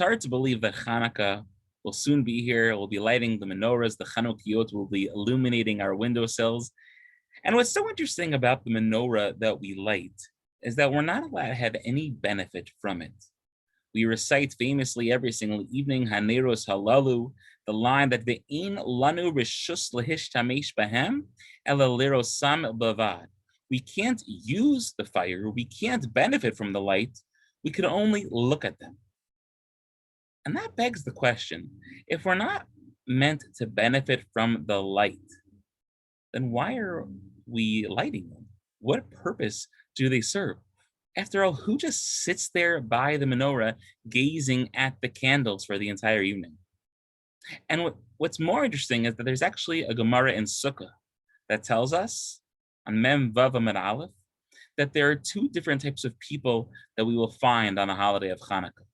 hard to believe that Hanukkah will soon be here. We'll be lighting the menorahs, the Chanukiot will be illuminating our windowsills. And what's so interesting about the menorah that we light is that we're not allowed to have any benefit from it. We recite famously every single evening, Haneros Halalu, the line that Ve'in lanu rishus lahishtamesh bahem ela lirosam bavad. We can't use the fire, we can't benefit from the light, we can only look at them. And that begs the question, if we're not meant to benefit from the light, then why are we lighting them? What purpose do they serve? After all, who just sits there by the menorah gazing at the candles for the entire evening? And what's more interesting is that there's actually a Gemara in Sukkah that tells us, on Mem Vav Amud Aleph, that there are two different types of people that we will find on the holiday of Hanukkah.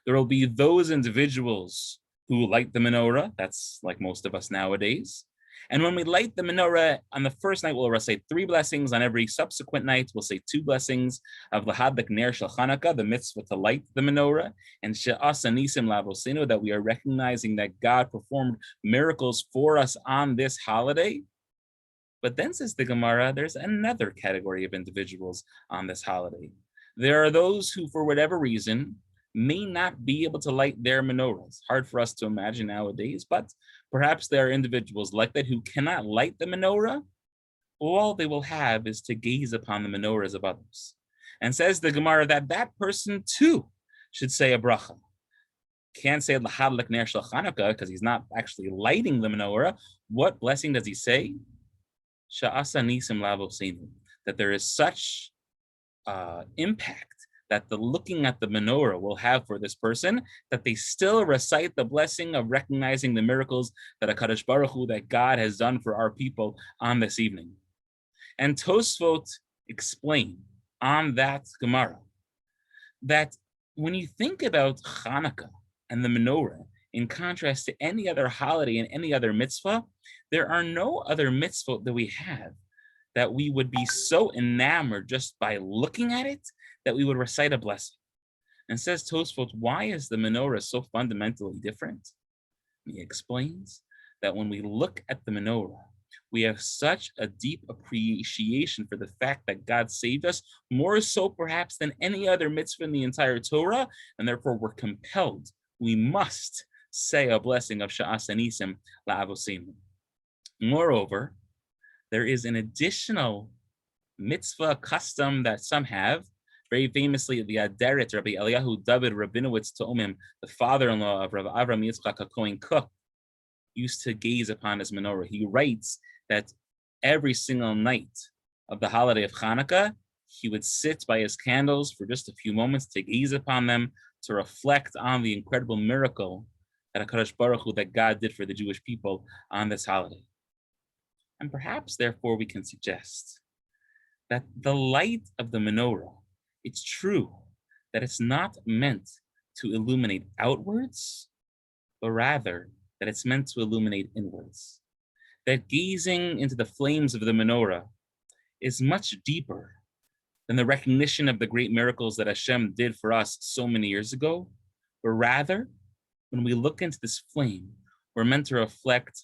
There will be those individuals who light the menorah, that's like most of us nowadays. And when we light the menorah on the first night, we'll recite 3 blessings. On every subsequent night, we'll say 2 blessings of Lahadlik Ner Shel Chanukah, the mitzvah to light the menorah, and She'asa Nisim Lavosenu, that we are recognizing that God performed miracles for us on this holiday. But then, says the Gemara, there's another category of individuals on this holiday. There are those who, for whatever reason, may not be able to light their menorahs. Hard for us to imagine nowadays, but perhaps there are individuals like that who cannot light the menorah. All they will have is to gaze upon the menorahs of others. And says the Gemara that that person too should say a bracha. Can't say L'chadlik Ner Shel Chanukah because he's not actually lighting the menorah. What blessing does he say? Sha'asa nisim lavosenu, that there is such impact that the looking at the menorah will have for this person, that they still recite the blessing of recognizing the miracles that HaKadosh Baruch Hu, that God has done for our people on this evening. And Tosfot explain on that Gemara that when you think about Hanukkah and the menorah, in contrast to any other holiday and any other mitzvah, there are no other mitzvah that we have that we would be so enamored just by looking at it that we would recite a blessing. And says Tosfot, why is the menorah so fundamentally different? And he explains that when we look at the menorah, we have such a deep appreciation for the fact that God saved us, more so perhaps than any other mitzvah in the entire Torah, and therefore we're compelled, we must say a blessing of Sha'asa Nisim La'avosenu. Moreover, there is an additional mitzvah custom that some have. Very famously, the Aderet, Rabbi Eliyahu David Rabinowitz To'omim, the father-in-law of Rabbi Avram Yitzchak HaKohen Kook, used to gaze upon his menorah. He writes that every single night of the holiday of Hanukkah, he would sit by his candles for just a few moments to gaze upon them, to reflect on the incredible miracle that HaKadosh Baruch Hu, that God did for the Jewish people on this holiday. And perhaps, therefore, we can suggest that the light of the menorah, it's true that it's not meant to illuminate outwards, but rather that it's meant to illuminate inwards. That gazing into the flames of the menorah is much deeper than the recognition of the great miracles that Hashem did for us so many years ago, but rather, when we look into this flame, we're meant to reflect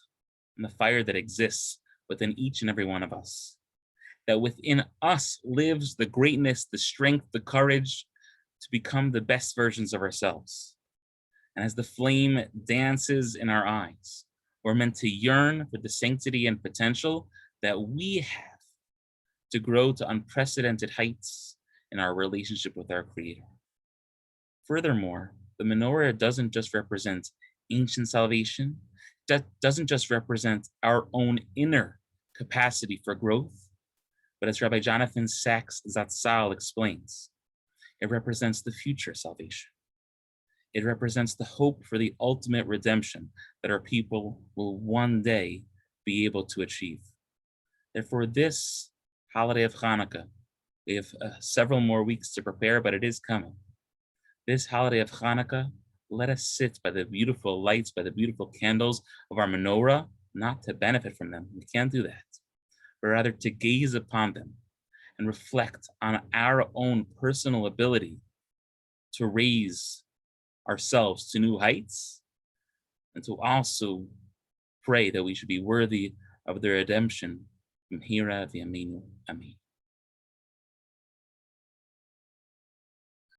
on the fire that exists within each and every one of us. That within us lives the greatness, the strength, the courage to become the best versions of ourselves. And as the flame dances in our eyes, we're meant to yearn for the sanctity and potential that we have to grow to unprecedented heights in our relationship with our Creator. Furthermore, the menorah doesn't just represent ancient salvation, that doesn't just represent our own inner capacity for growth, but as Rabbi Jonathan Sachs Zatzal explains, it represents the future salvation. It represents the hope for the ultimate redemption that our people will one day be able to achieve. Therefore, this holiday of Hanukkah, we have several more weeks to prepare, but it is coming. This holiday of Hanukkah, let us sit by the beautiful lights, by the beautiful candles of our menorah, not to benefit from them. We can't do that, but rather to gaze upon them and reflect on our own personal ability to raise ourselves to new heights, and to also pray that we should be worthy of the redemption from Hira the Aminu. Amen.